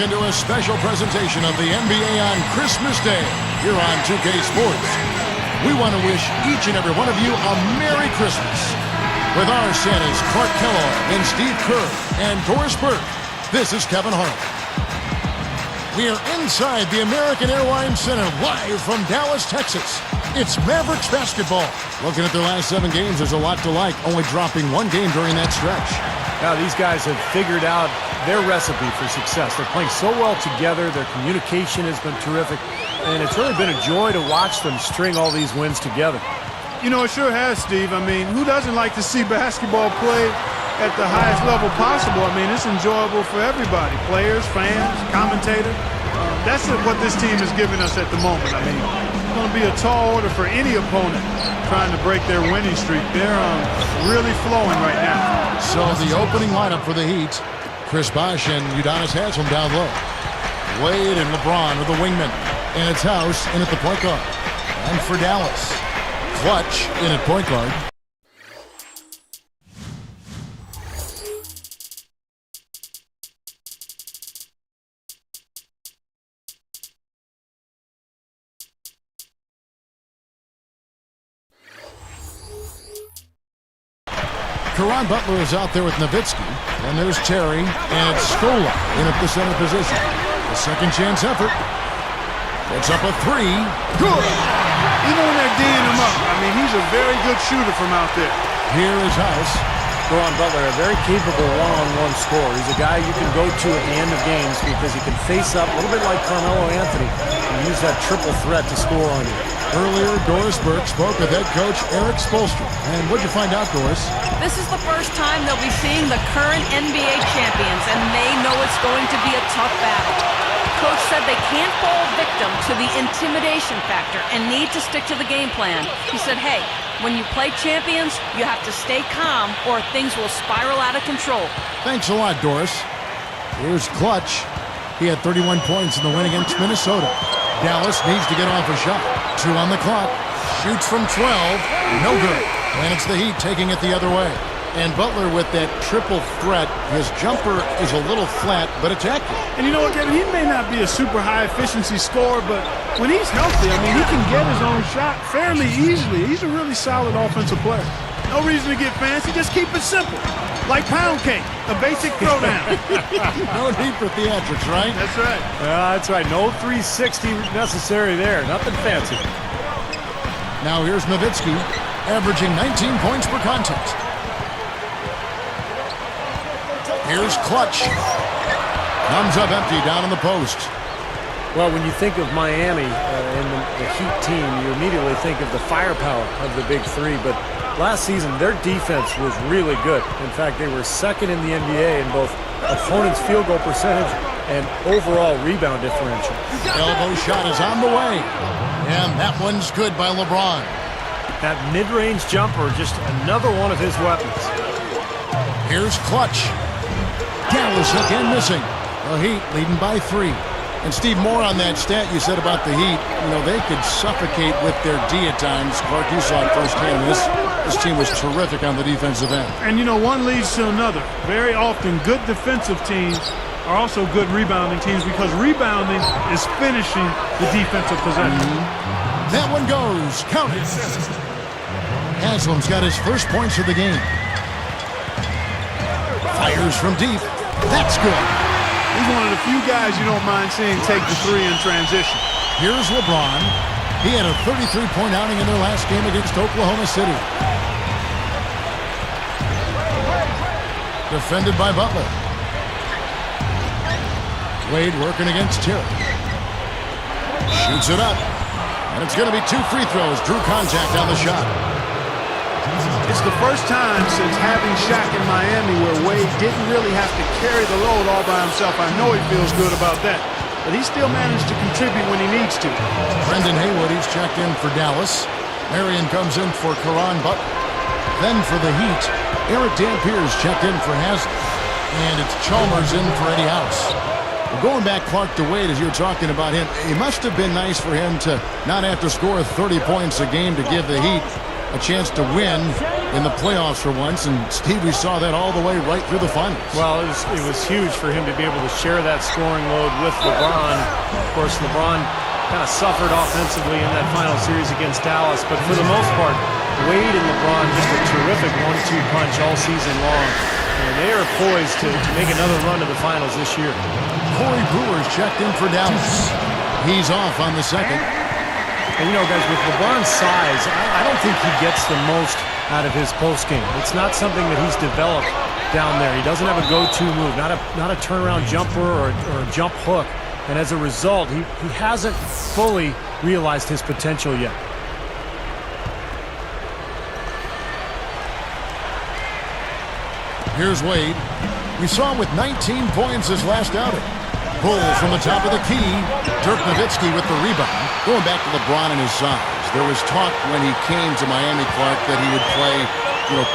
Welcome to a special presentation of the NBA on Christmas Day here on 2K Sports. We want to wish each and every one of you a Merry Christmas. With our Santas Clark Kellogg and Steve Kerr and Doris Burke, this is Kevin Harlan. We are inside the American Airlines Center live from Dallas, Texas. It's Mavericks basketball. Looking at their last 7 games, there's a lot to like, only dropping 1 game during that stretch. Now these guys have figured out their recipe for success. They're playing so well together. Their communication has been terrific. And it's really been a joy to watch them string all these wins together. You know, it sure has, Steve. I mean, who doesn't like to see basketball played at the highest level possible? I mean, it's enjoyable for everybody. Players, fans, commentators. That's what this team is giving us at the moment. I mean, it's going to be a tall order for any opponent trying to break their winning streak. They're really flowing right now. So the opening lineup for the Heat, Chris Bosh and Udonis Haslem down low. Wade and LeBron are the wingmen. And it's House in at the point guard. And for Dallas, Clutch in at point guard. Caron Butler is out there with Nowitzki, and there's Terry, and it's Scola in at the center position. A second chance effort. Puts up a 3. Good! Even when they're D'ing him up, I mean, he's a very good shooter from out there. Here is House. Caron Butler, a very capable one-on-one scorer. He's a guy you can go to at the end of games because he can face up, a little bit like Carmelo Anthony, and use that triple threat to score on you. Earlier, Doris Burke spoke with head coach Eric Spoelstra. And what'd you find out, Doris? This is the first time they'll be seeing the current NBA champions, and they know it's going to be a tough battle. Coach said they can't fall victim to the intimidation factor and need to stick to the game plan. He said, hey, when you play champions, you have to stay calm or things will spiral out of control. Thanks a lot, Doris. Here's Clutch. He had 31 points in the win against Minnesota. Dallas needs to get off a shot. 2 on the clock. Shoots from 12. No good. And it's the Heat taking it the other way. And Butler with that triple threat. His jumper is a little flat, but it's accurate. And you know what, Kevin? He may not be a super high-efficiency scorer, but when he's healthy, I mean, he can get his own shot fairly easily. He's a really solid offensive player. No reason to get fancy. Just keep it simple. Like pound cake, a basic throwdown. No need for theatrics, right? That's right. That's right. No 360 necessary there. Nothing fancy. Now here's Nowitzki, averaging 19 points per contest. Here's Clutch. Comes up empty down in the post. Well, when you think of Miami and the Heat team, you immediately think of the firepower of the big three. But last season, their defense was really good. In fact, they were second in the NBA in both opponents' field goal percentage and overall rebound differential. Elbow shot is on the way. And that one's good by LeBron. That mid-range jumper, just another one of his weapons. Here's Clutch. Dallas again missing. The Heat leading by 3. And Steve, more on that stat you said about the Heat. You know, they could suffocate with their D at times. Clark, you saw it firsthand. This team was terrific on the defensive end. And, you know, one leads to another. Very often, good defensive teams are also good rebounding teams because rebounding is finishing the defensive possession. That one goes. Count it. Haslam's got his first points of the game. Fires from deep. That's good. He's one of the few guys you don't mind seeing take the 3 in transition. Here's LeBron. He had a 33-point outing in their last game against Oklahoma City. Defended by Butler. Wade working against Terry. Shoots it up. And it's going to be 2 free throws. Drew contact on the shot. It's the first time since having Shaq in Miami where Wade didn't really have to carry the load all by himself. I know he feels good about that, but he still managed to contribute when he needs to. Brendan Haywood, he's checked in for Dallas. Marion comes in for Caron Butler. Then for the Heat, Eric Dampier checked in for Haslem. And it's Chalmers in for Eddie House. Well, going back, Clark, to Wade, as you were talking about him, it must have been nice for him to not have to score 30 points a game to give the Heat a chance to win in the playoffs for once. And, Steve, we saw that all the way right through the finals. Well, it was huge for him to be able to share that scoring load with LeBron. Of course, LeBron kind of suffered offensively in that final series against Dallas. But for the most part, Wade and LeBron just a terrific 1-2 punch all season long. And they are poised to make another run to the finals this year. Corey Brewer's checked in for Dallas. He's off on the second. And, you know, guys, with LeBron's size, I don't think he gets the most out of his postgame. It's not something that he's developed down there. He doesn't have a go-to move, not a turnaround jumper or a jump hook. And as a result, he hasn't fully realized his potential yet. Here's Wade. We saw him with 19 points his last outing. Pull from the top of the key. Dirk Nowitzki with the rebound. Going back to LeBron and his size. There was talk when he came to Miami, Clark, that he would play,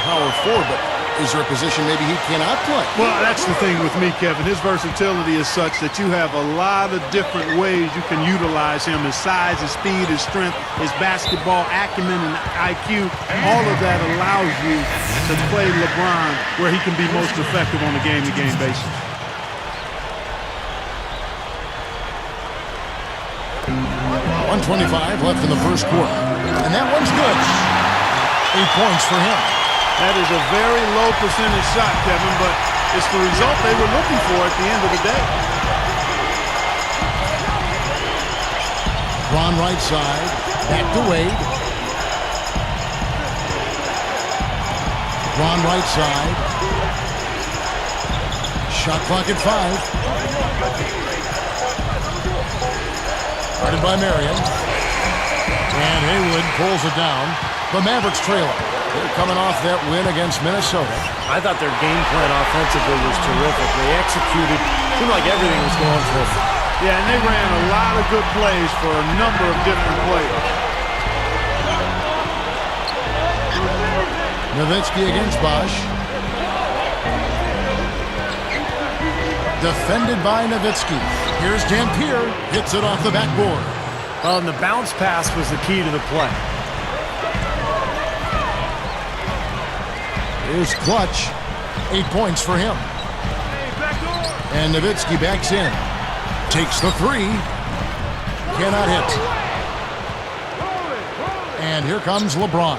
power forward. But is there a position maybe he cannot play? Well, that's the thing with me, Kevin. His versatility is such that you have a lot of different ways you can utilize him. His size, his speed, his strength, his basketball acumen and IQ. All of that allows you to play LeBron where he can be most effective on a game-to-game basis. 1:25 left in the first quarter. And that one's good. 8 points for him. That is a very low percentage shot, Kevin, but it's the result they were looking for at the end of the day. Ron right side. Back to Wade. Ron right side. Shot clock at 5. Guarded by Marion. And Haywood pulls it down. The Mavericks trailing. They're coming off that win against Minnesota. I thought their game plan offensively was terrific. They executed. Seemed like everything was going for them. Yeah, and they ran a lot of good plays for a number of different players. Nowitzki against Bosch. Defended by Nowitzki. Here's Dampier. Hits it off the backboard. Well, and the bounce pass was the key to the play. Here's Clutch. 8 points for him. And Nowitzki backs in. Takes the three. Cannot hit. And here comes LeBron.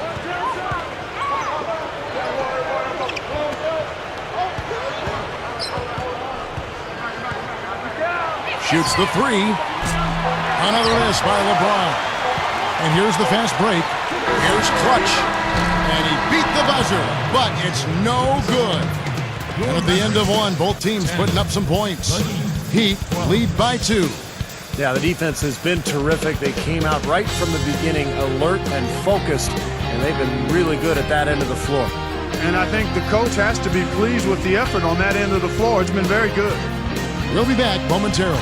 Shoots the three. Another miss by LeBron. And here's the fast break. Here's Clutch. And he beat the buzzer, but it's no good. And at the end of one, both teams putting up some points. Heat lead by 2. Yeah, the defense has been terrific. They came out right from the beginning, alert and focused, and they've been really good at that end of the floor. And I think the coach has to be pleased with the effort on that end of the floor. It's been very good. We'll be back momentarily.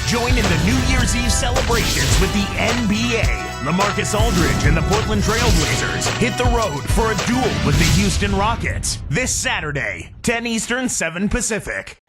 Join in the New Year's Eve celebrations with the NBA. LaMarcus Aldridge and the Portland Trail Blazers hit the road for a duel with the Houston Rockets this Saturday, 10 Eastern, 7 Pacific.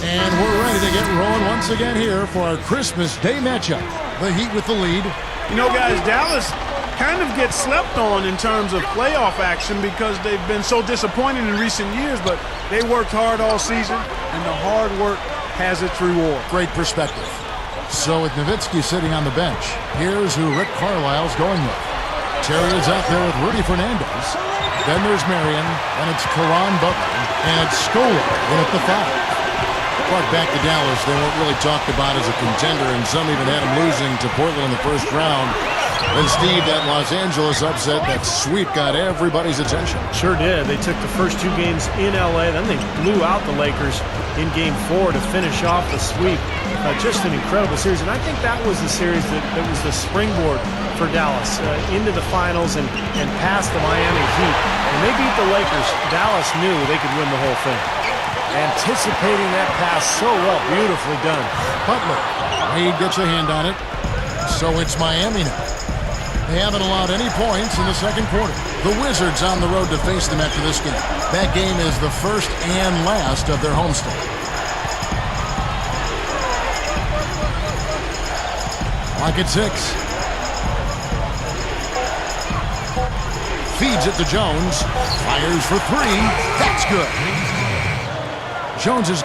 And we're ready to get rolling once again here for our Christmas Day matchup. The Heat with the lead. You know, guys, Dallas kind of gets slept on in terms of playoff action because they've been so disappointed in recent years, but they worked hard all season, and the hard work has its reward. Great perspective. So with Nowitzki sitting on the bench, here's who Rick Carlisle's going with. Terry is out there with Rudy Fernandez. Then there's Marion, and it's Caron Butler, and it's Scola in at the 5. Clark, back to Dallas. They weren't really talked about as a contender, and some even had them losing to Portland in the first round. And Steve, that Los Angeles upset, that sweep got everybody's attention. Sure did. They took the first 2 games in L.A., then they blew out the Lakers in Game 4 to finish off the sweep. Just an incredible series, and I think that was the series that was the springboard for Dallas into the finals and past the Miami Heat. When they beat the Lakers, Dallas knew they could win the whole thing. Anticipating that pass so well, beautifully done. Butler, Wade gets a hand on it. So it's Miami now. They haven't allowed any points in the second quarter. The Wizards on the road to face them after this game. That game is the first and last of their homestand. Clock at 6. Feeds it to Jones. Fires for 3. That's good. Jones is...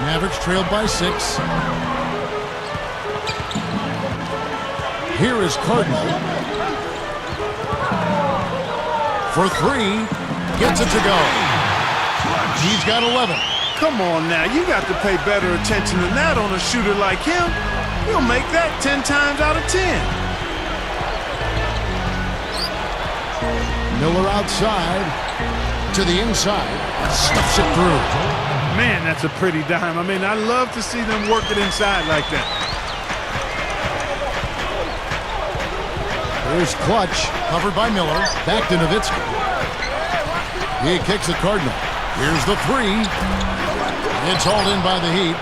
Mavericks trailed by 6. Here is Cardinal. For 3. Gets it to go. He's got 11. Come on now, you got to pay better attention than that on a shooter like him. He'll make that 10 times out of 10. Miller outside. To the inside. Stuffs it through. Man, that's a pretty dime. I mean, I love to see them work it inside like that. Here's Clutch, covered by Miller. Back to Nowitzki. He kicks the Cardinal. Here's the 3. It's hauled in by the Heat.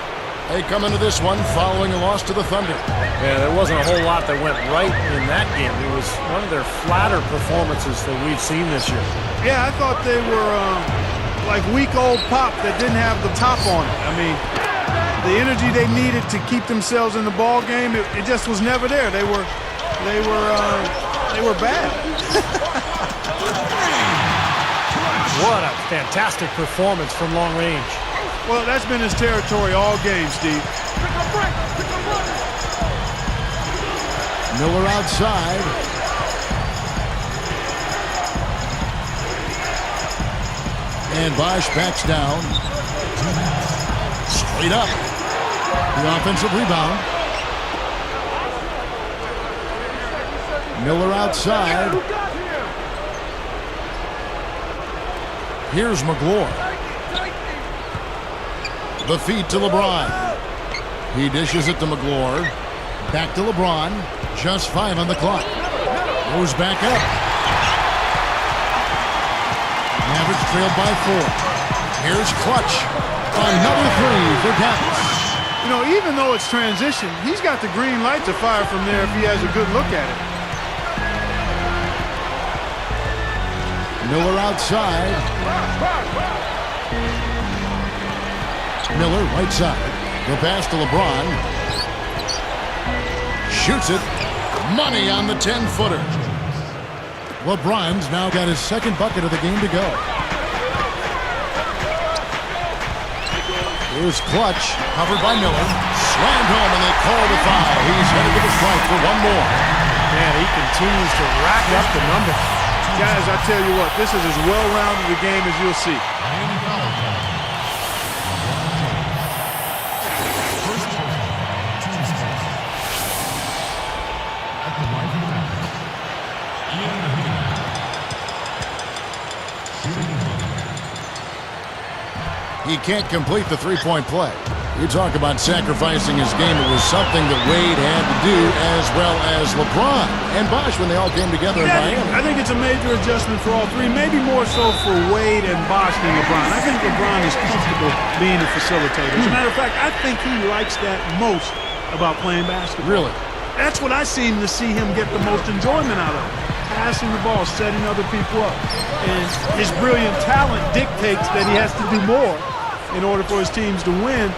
They come into this one following a loss to the Thunder. Yeah, there wasn't a whole lot that went right in that game. It was one of their flatter performances that we've seen this year. Yeah, I thought they were... like week-old pop that didn't have the top on it. I mean, the energy they needed to keep themselves in the ball game, it just was never there. They were bad. What a fantastic performance from long range. Well, that's been his territory all game, Steve. Miller outside. And Bosch backs down. Straight up. The offensive rebound. Miller outside. Here's McGlure. The feed to LeBron. He dishes it to McGlure. Back to LeBron. Just 5 on the clock. Goes back up. Mavericks trailed by 4. Here's Clutch. Another 3 for Dallas. You know, even though it's transition, he's got the green light to fire from there if he has a good look at it. Miller outside. Miller right side. The pass to LeBron. Shoots it. Money on the 10-footer. LeBron's now got his second bucket of the game to go. Here's Clutch, covered by Miller. Slammed home, and they call the foul. He's headed to the stripe for one more. Man, he continues to rack up the numbers. Guys, I tell you what, this is as well-rounded a game as you'll see. He can't complete the three-point play. You talk about sacrificing his game. It was something that Wade had to do, as well as LeBron and Bosch when they all came together in Miami. I think it's a major adjustment for all three, maybe more so for Wade and Bosch than LeBron. I think LeBron is comfortable being a facilitator. As a matter of fact, I think he likes that most about playing basketball. Really? That's what I seem to see him get the most enjoyment out of. Passing the ball, setting other people up. And his brilliant talent dictates that he has to do more in order for his teams to win.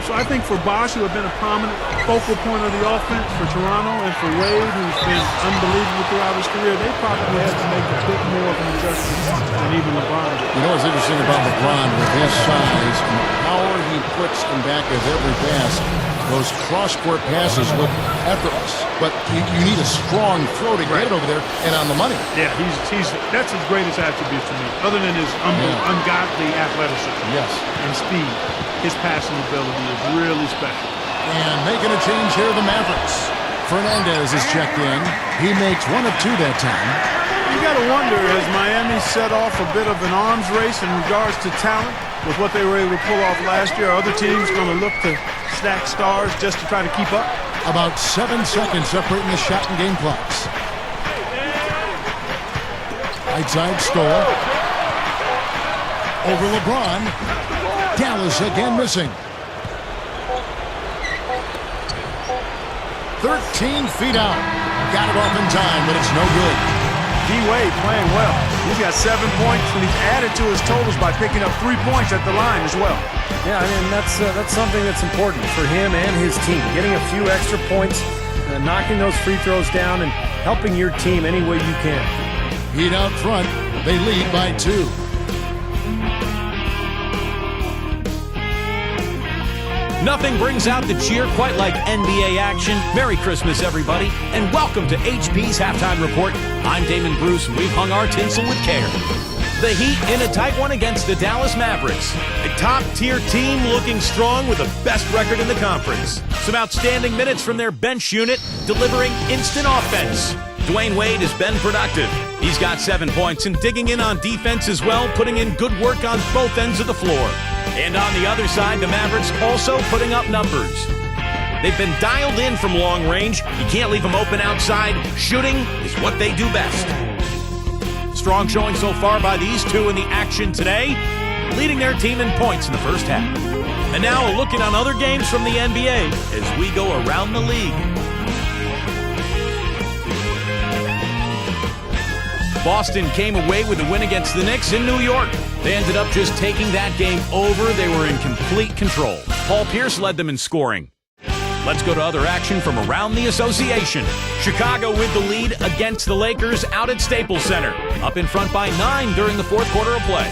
So I think for Bosh, who have been a prominent focal point of the offense for Toronto, and for Wade, who's been unbelievable throughout his career, they probably had to make a bit more of an adjustment than even LeBron did. You know what's interesting about LeBron with his size and the power he puts in back of every pass? Those cross-court passes look effortless, but you need a strong throw to get it over there and on the money. Yeah, that's his greatest attribute to me, other than his ungodly athleticism and speed. His passing ability is really special. And making a change here, the Mavericks. Fernandez is checked in. He makes 1 of 2 that time. You got to wonder, has Miami set off a bit of an arms race in regards to talent with what they were able to pull off last year? Are other teams going to look to stack stars just to try to keep up? About 7 seconds separating the shot and game clocks. Right side Stoll. Over LeBron. Dallas again missing. 13 feet out. Got it off in time, but it's no good. D-Wade playing well. He's got 7 points, and he's added to his totals by picking up 3 points at the line as well. Yeah, I mean, that's something that's important for him and his team. Getting a few extra points, knocking those free throws down, and helping your team any way you can. Heat out front. They lead by 2. Nothing brings out the cheer quite like NBA action. Merry Christmas, everybody, and welcome to HP's Halftime Report. I'm Damon Bruce, and we've hung our tinsel with care. The Heat in a tight one against the Dallas Mavericks. A top-tier team looking strong with the best record in the conference. Some outstanding minutes from their bench unit, delivering instant offense. Dwayne Wade has been productive. He's got 7 points and digging in on defense as well, putting in good work on both ends of the floor. And on the other side, the Mavericks also putting up numbers. They've been dialed in from long range. You can't leave them open outside. Shooting is what they do best. Strong showing so far by these two in the action today, leading their team in points in the first half. And now a look in on other games from the NBA as we go around the league. Boston came away with a win against the Knicks in New York. They ended up just taking that game over. They were in complete control. Paul Pierce led them in scoring. Let's go to other action from around the association. Chicago with the lead against the Lakers out at Staples Center. Up in front by 9 during the fourth quarter of play.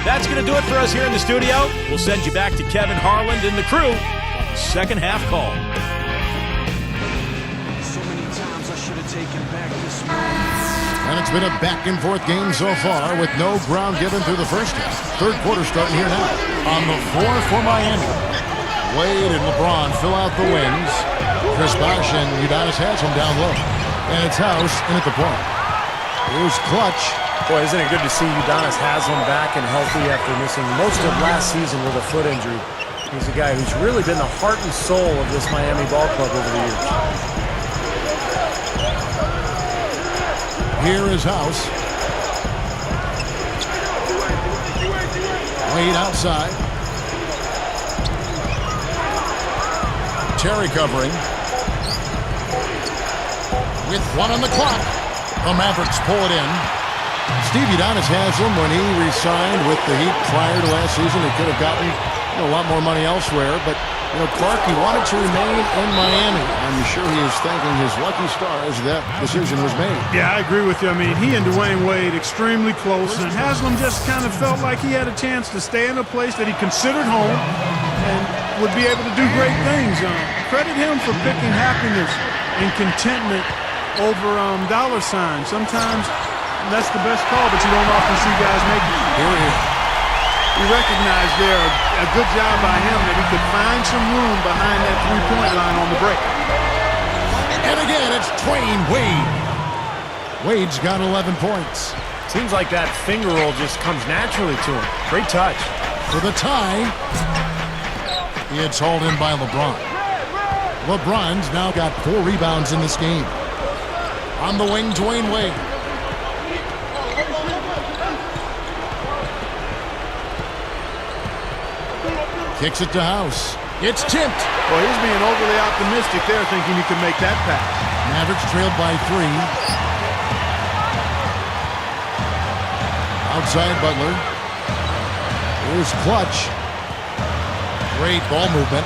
That's going to do it for us here in the studio. We'll send you back to Kevin Harland and the crew. Second half call. So many times I should have taken back this moment. And it's been a back-and-forth game so far with no ground given through the first half. Third quarter starting here now. On the floor for Miami. Wade and LeBron fill out the wings. Chris Bosh and Udonis Haslem down low. And it's House in at the point. Here's Clutch. Boy, isn't it good to see Udonis Haslem back and healthy after missing most of last season with a foot injury. He's a guy who's really been the heart and soul of this Miami ball club over the years. Here is House. Wade outside. Terry covering. With 1 on the clock. The Mavericks pull it in. Steve Udonis Haslem, when he re-signed with the Heat prior to last season, he could have gotten a lot more money elsewhere. But, Clark, he wanted to remain in Miami. I'm sure he is thanking his lucky stars that decision was made. Yeah, I agree with you. I mean, he and Dwayne Wade extremely close, and Haslem just kind of felt like he had a chance to stay in a place that he considered home and would be able to do great things. Credit him for picking happiness and contentment over dollar signs. Sometimes that's the best call, but you don't often see guys make it. Here. We recognize there a good job by him that he could find some room behind that three-point line on the break. And again, it's Dwayne Wade. Wade's got 11 points. Seems like that finger roll just comes naturally to him. Great touch. For the tie, it's hauled in by LeBron. LeBron's now got 4 rebounds in this game. On the wing, Dwayne Wade. Kicks it to House. It's tipped. Well, he's being overly optimistic there, thinking he can make that pass. Mavericks trailed by 3. Outside Butler. Here's Clutch. Great ball movement.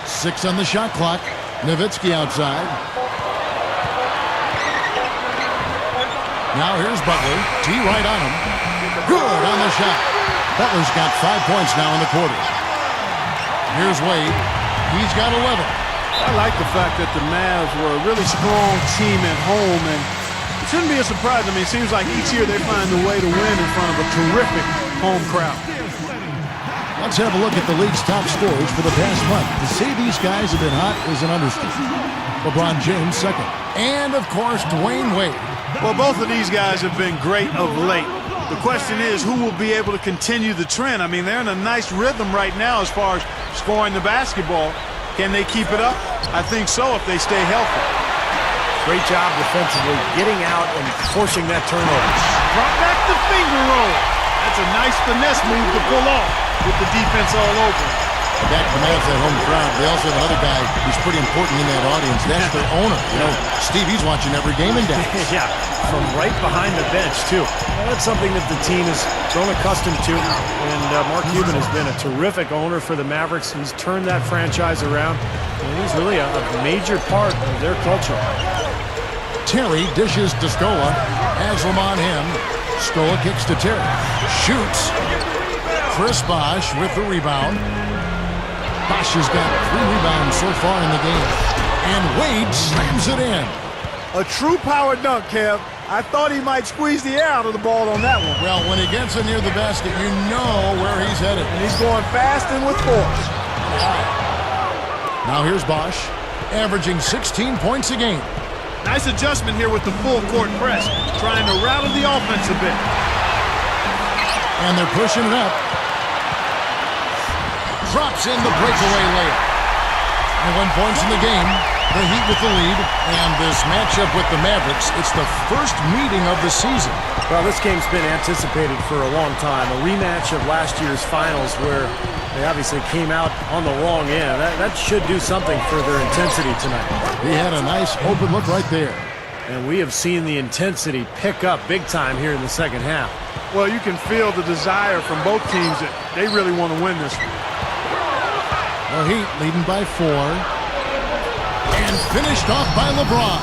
6 on the shot clock. Nowitzki outside. Now here's Butler. T right on him. Good on the shot. Butler's got 5 points now in the quarter. Here's Wade. He's got 11. I like the fact that the Mavs were a really strong team at home, and it shouldn't be a surprise. I mean, it seems like each year they find a way to win in front of a terrific home crowd. Let's have a look at the league's top scorers for the past month. To say these guys have been hot is an understatement. LeBron James second. And, of course, Dwayne Wade. Well, both of these guys have been great of late. The question is, who will be able to continue the trend? I mean, they're in a nice rhythm right now as far as scoring the basketball. Can they keep it up? I think so if they stay healthy. Great job defensively, getting out and forcing that turnover. Drop back the finger roll. That's a nice finesse move to pull off with the defense all over. Back to the Mavs at home crowd. They also have another guy who's pretty important in that audience. That's their owner. You know, Steve, he's watching every game in Dallas. Yeah, from right behind the bench, too. Well, that's something that the team has grown accustomed to. And Mark Cuban has been a terrific owner for the Mavericks. He's turned that franchise around. And he's really a major part of their culture. Terry dishes to Scola. Haslam on him. Scola kicks to Terry. Shoots. Chris Bosh with the rebound. Bosh has got 3 rebounds so far in the game. And Wade slams it in. A true power dunk, Kev. I thought he might squeeze the air out of the ball on that one. Well, when he gets it near the basket, you know where he's headed. And he's going fast and with force. Now here's Bosh, averaging 16 points a game. Nice adjustment here with the full court press, trying to rattle the offense a bit. And they're pushing it up. Drops in the breakaway layup. And 1 point in the game. The Heat with the lead. And this matchup with the Mavericks, it's the first meeting of the season. Well, this game's been anticipated for a long time. A rematch of last year's finals where they obviously came out on the wrong end. That should do something for their intensity tonight. He had a nice open look right there. And we have seen the intensity pick up big time here in the second half. Well, you can feel the desire from both teams that they really want to win this one. The Heat leading by 4. And finished off by LeBron.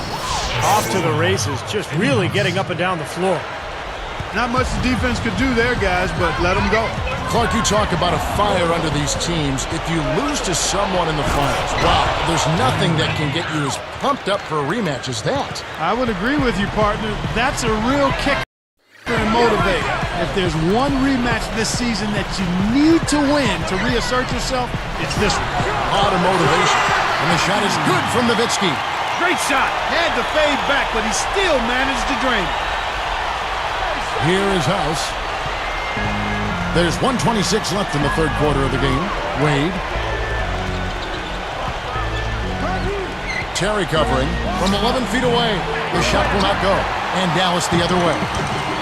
Off to the races, just really getting up and down the floor. Not much the defense could do there, guys, but let them go. Clark, you talk about a fire under these teams. If you lose to someone in the finals, wow, there's nothing that can get you as pumped up for a rematch as that. I would agree with you, partner. That's a real kick and motivator. If there's one rematch this season that you need to win to reassert yourself, it's this one. A lot of motivation. And the shot is good from Nowitzki. Great shot. Had to fade back, but he still managed to drain it. Here is House. There's 1:26 left in the third quarter of the game. Wade. Terry covering from 11 feet away. The shot will not go. And Dallas the other way.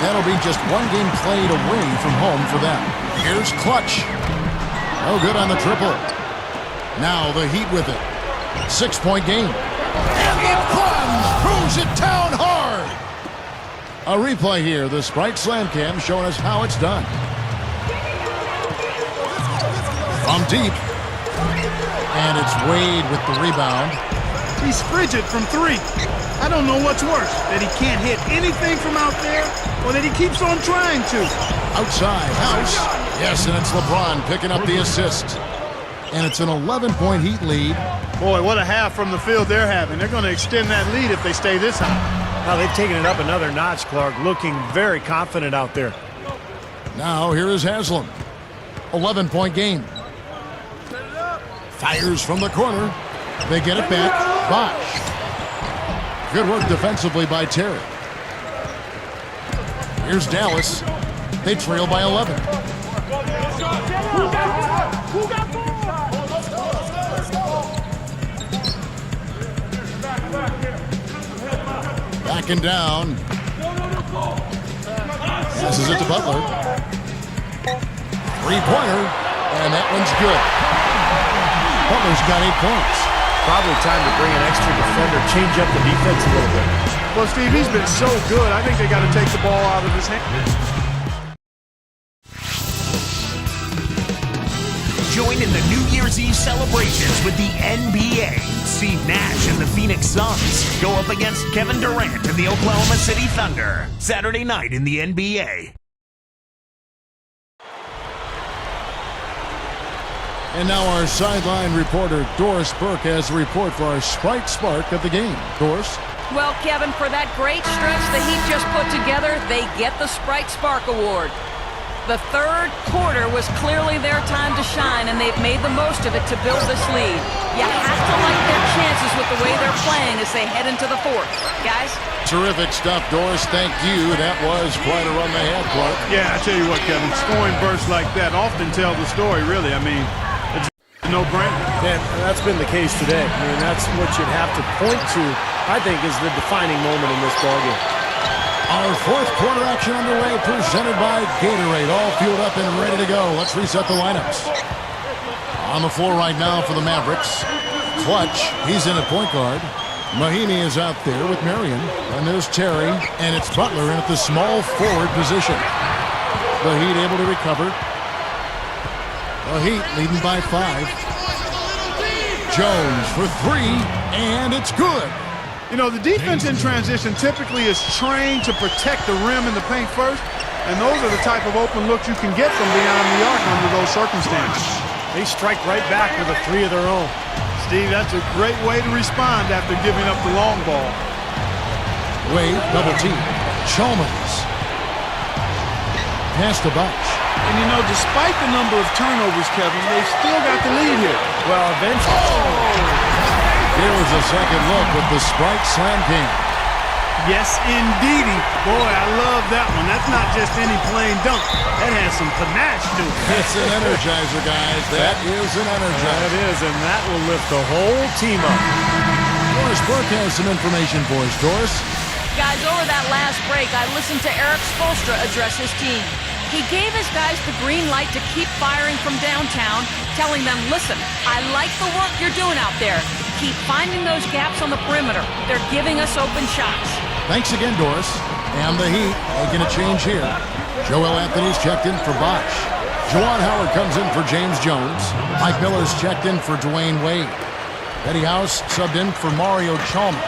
That'll be just one game played away from home for them. Here's Clutch. No good on the triple. Now the Heat with it. 6-point game. And it plunges, throws it down hard. A replay here. The Sprite Slam Cam showing us how it's done. From deep. And it's Wade with the rebound. He's frigid from 3. I don't know what's worse, that he can't hit anything from out there or that he keeps on trying to. Outside, House. Yes, and it's LeBron picking up the assist. And it's an 11-point Heat lead. Boy, what a half from the field they're having. They're going to extend that lead if they stay this high. Now they've taken it up another notch, Clark, looking very confident out there. Now here is Haslam. 11-point game. Fires from the corner. They get it back. Bosh. Good work defensively by Terry. Here's Dallas. They trail by 11. Backing down. Passes it to Butler. Three-pointer, and that one's good. Butler's got 8 points. Probably time to bring an extra defender, change up the defense a little bit. Well, Steve, he's been so good. I think they got to take the ball out of his hand. Join in the New Year's Eve celebrations with the NBA. Steve Nash and the Phoenix Suns go up against Kevin Durant and the Oklahoma City Thunder. Saturday night in the NBA. And now our sideline reporter, Doris Burke, has a report for our Sprite Spark of the game. Doris? Well, Kevin, for that great stretch the Heat just put together, they get the Sprite Spark Award. The third quarter was clearly their time to shine, and they've made the most of it to build this lead. You have to like their chances with the way they're playing as they head into the fourth. Guys? Terrific stuff, Doris. Thank you. That was quite a run they had, Clark. Yeah, I tell you what, Kevin, scoring bursts like that often tell the story, really. I mean, it's a no-brainer. And that's been the case today. I mean, that's what you'd have to point to, I think, is the defining moment in this ballgame. Our fourth quarter action underway, presented by Gatorade. All fueled up and ready to go. Let's reset the lineups. On the floor right now for the Mavericks, Clutch, he's in at point guard. Mahinmi is out there with Marion. And there's Terry, and it's Butler in at the small forward position. The Heat able to recover. The Heat leading by 5. Jones for 3, and it's good. You know, the defense in transition typically is trained to protect the rim and the paint first, and those are the type of open looks you can get from beyond the arc under those circumstances. They strike right back with a 3 of their own. Steve, that's a great way to respond after giving up the long ball. Wade, double team. Chalmers. Pass to Bosh. And, you know, despite the number of turnovers, Kevin, they've still got the lead here. Well, eventually... Here's a second look with the Sprite Slam King. Yes, indeedy. Boy, I love that one. That's not just any plain dunk. That has some panache to it. It's an energizer, guys. That is an energizer. That is, and that will lift the whole team up. Doris Burke has some information for us. Doris? Guys, over that last break, I listened to Eric Spoelstra address his team. He gave his guys the green light to keep firing from downtown, telling them, listen, I like the work you're doing out there. Keep finding those gaps on the perimeter. They're giving us open shots. Thanks again, Doris. And the Heat making a change here. Joel Anthony's checked in for Bosh. Juwan Howard comes in for James Jones. Mike Miller's checked in for Dwayne Wade. Eddie House subbed in for Mario Chalmers.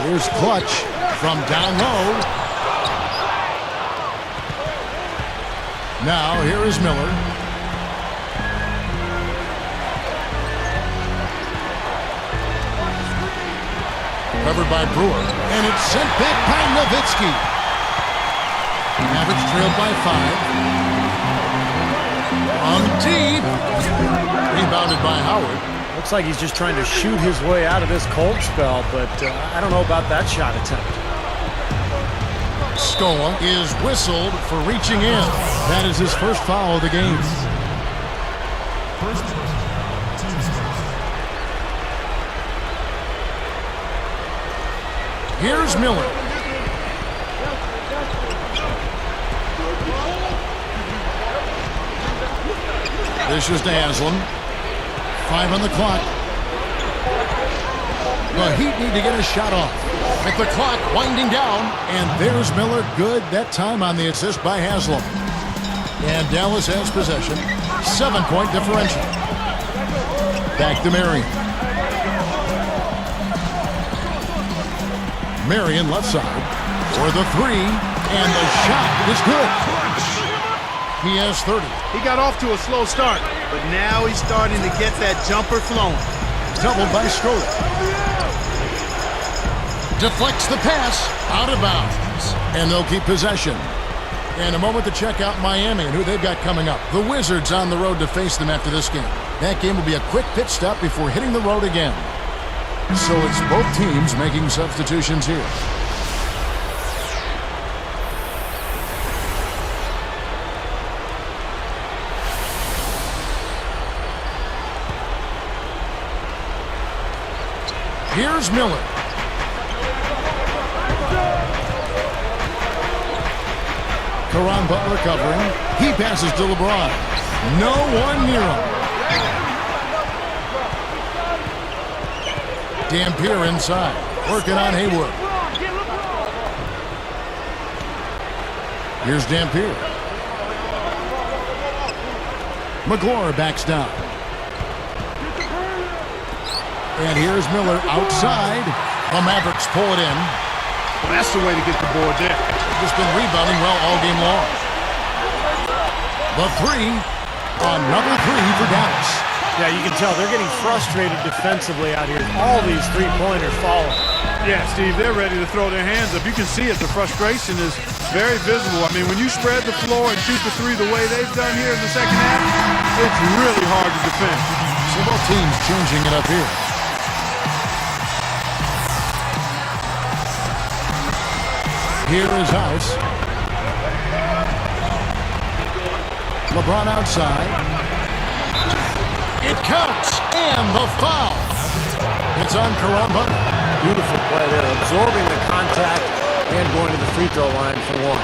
Here's Clutch from down low. Now here is Miller. Covered by Brewer. And it's sent back by Nowitzki. Mavericks trailed by 5. On deep. Rebounded by Howard. Looks like he's just trying to shoot his way out of this cold spell, but I don't know about that shot attempt. Scola is whistled for reaching in. That is his first foul of the game. Here's Miller. This is to Haslam. 5 on the clock. The Heat need to get a shot off. With the clock winding down, and there's Miller. Good that time on the assist by Haslam. And Dallas has possession. 7-point differential. Back to Marion. Marion left side for the 3, and the shot is good. He has 30. He got off to a slow start, but now he's starting to get that jumper flowing. Doubled by Scola. Deflects the pass, out of bounds, and they'll keep possession. And a moment to check out Miami and who they've got coming up. The Wizards on the road to face them after this game. That game will be a quick pit stop before hitting the road again. So it's both teams making substitutions here. Here's Miller. Caron Butler covering. He passes to LeBron. No one near him. Dampier inside. Working on Hayward. Here's Dampier. McGlure backs down. And here's Miller outside. The Mavericks pull it in. Well, that's the way to get the board there. Just been rebounding well all game long. The three. Another three for Dallas. Yeah, you can tell they're getting frustrated defensively out here. All these three-pointers falling. Yeah, Steve, they're ready to throw their hands up. You can see it. The frustration is very visible. I mean, when you spread the floor and shoot the three the way they've done here in the second half, it's really hard to defend. So both teams changing it up here. Here is House. LeBron outside. It counts, and the foul. It's on Caron Butler. Beautiful play there, absorbing the contact and going to the free throw line for one.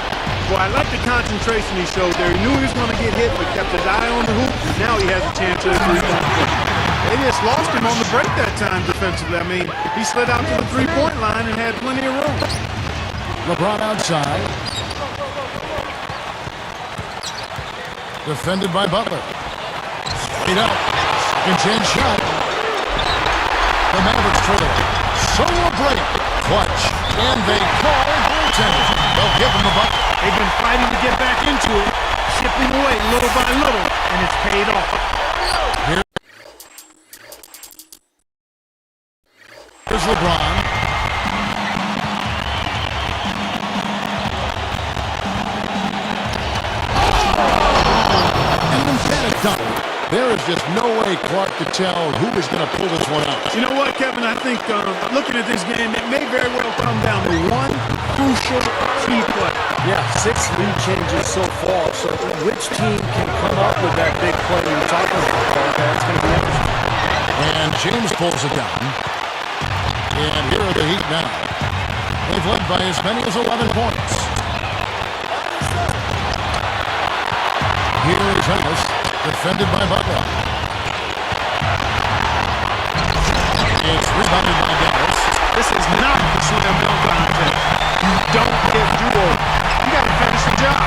Well, I like the concentration he showed there. He knew he was going to get hit, but kept his eye on the hoop. Now he has a chance at a three-point play. They just lost him on the break that time defensively. I mean, he slid out to the three-point line and had plenty of room. LeBron outside. Defended by Butler. Straight up. Second chance shot. The Mavericks trail. Solo break. Clutch. And they call goaltending. They'll give him the bucket. They've been fighting to get back into it, chipping away little by little, and it's paid off. Here's LeBron. An emphatic dunk. There is just no way Clark could tell who was going to pull this one out. You know what, Kevin? I think looking at this game, it may very well come down to one crucial key play. Yeah, 6 lead changes so far. So which team can come up with that big play you're talking about, Clark? That's going to be interesting. And James pulls it down. And here are the Heat now. They've led by as many as 11 points. Here is House, defended by Butler. It's rebounded by Dallas. This is not the slam dunk contest. You don't get do-over. You got to finish the job.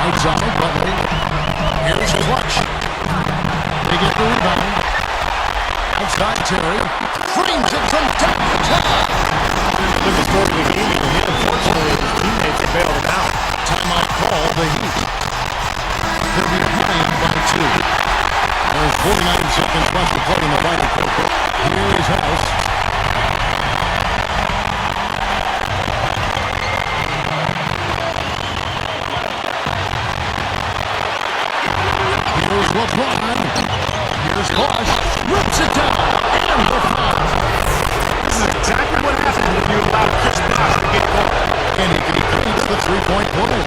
Outside, Butler. Here's the clutch. They get the rebound. Outside, Terry. Frames it from top to top. Look at scoring the game for him. Unfortunately, his teammates have bailed him out. Timeout call, the Heat. They're behind by 2. There's 49 seconds left to play in the final quarter. Here is House. Here's LeBron. Here's Bosch. Rips it down. And the foul. This is exactly what happens when you allow Chris Bosh to get going. And he completes the three-point play.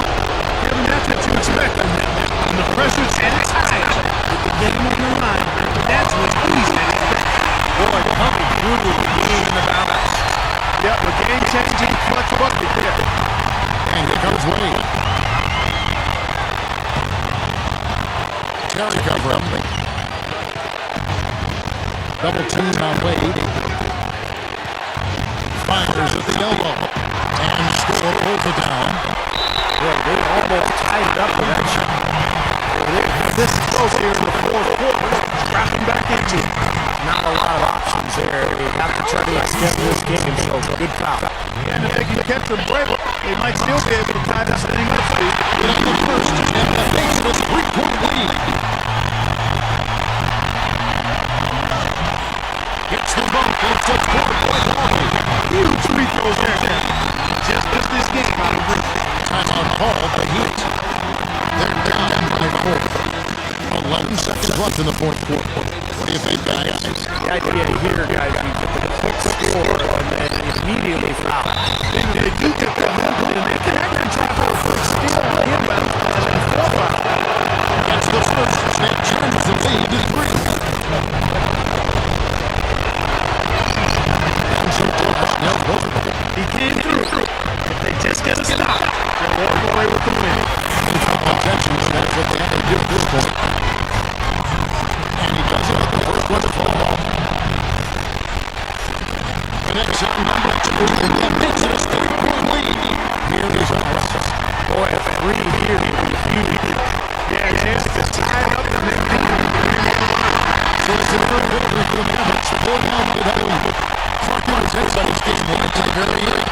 Kevin, that's what you expect from him. When the pressure's at its highest, with the game on the line, that's what's easy to expect. Boy, pumping through with the game in the balance. Yep, a game-changing clutch bucket there. And here comes Wade. Terry cover up. Double team on Wade. Fires at the elbow. And score, pulls it down. Boy, they almost tied it up with that shot. This is close here in the fourth quarter. Dropping back into it. Not a lot of options there. They have to try to extend this game, so good foul. And if they can catch a break, they might still be able to tie this thing up, Steve. In the first, and the Heat with 3-point lead. Gets the bump. It's a 4-point lead. Huge free throws there. Just missed this game out of reach. Timeout called, the Heat. They're down by 4. 11 seconds left in the fourth quarter. What do you think, guys? The idea here, guys, you get the quick score and then immediately foul. If they do get that movement, and they can actually try for a quick steal on the inbound and then 4 foul. Gets the first. That turns the lead to 3. And some Bosch nails both of them. He came through. If they just get a stop, they'll walk away with the win. Intentions, that's what they have to do at this point. And he does it with the first one to fall. Connection number 2, and that makes it a 3-point lead. Here is House. Boy, a 3 here would be for the Mavericks. 4-1 with Hollywood. Clark Miller's inside his game right to the very end.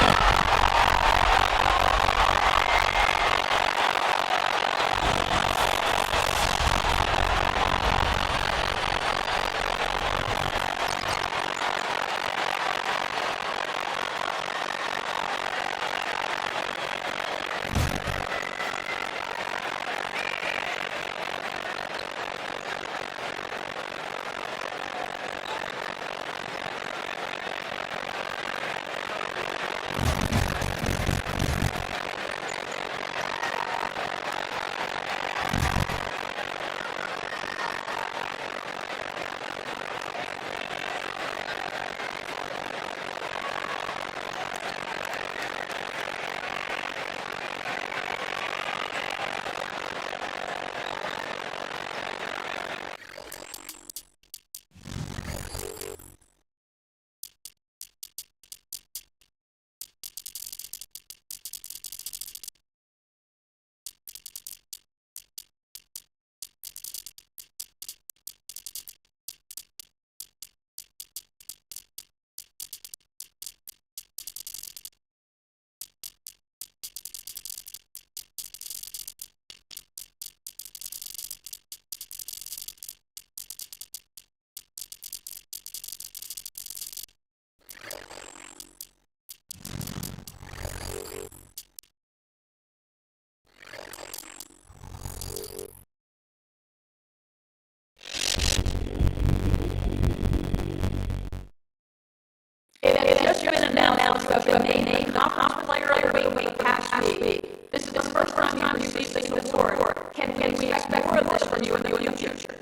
It has just been announced to have been named Offensive Player of the Week past week. This is the first time you've received this award. Can we expect more of this from you in the future?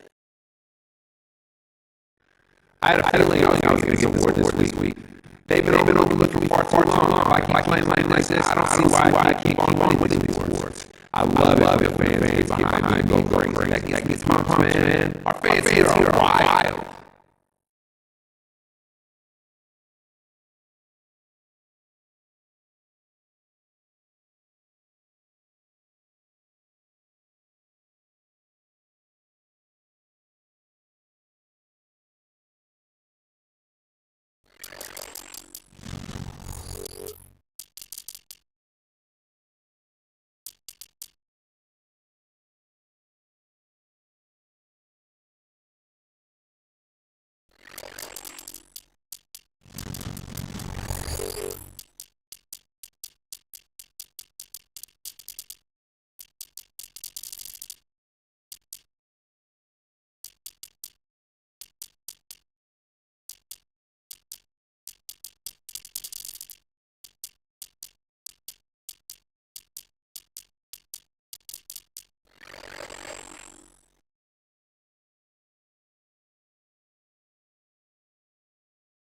I had a feeling I was going to get an award this week. They've been overlooked for far too long. If I keep playing like this, I don't see why I can't keep on winning these awards. I love it when fans get behind me and go crazy. That gets my pump, man. Our fans here are wild.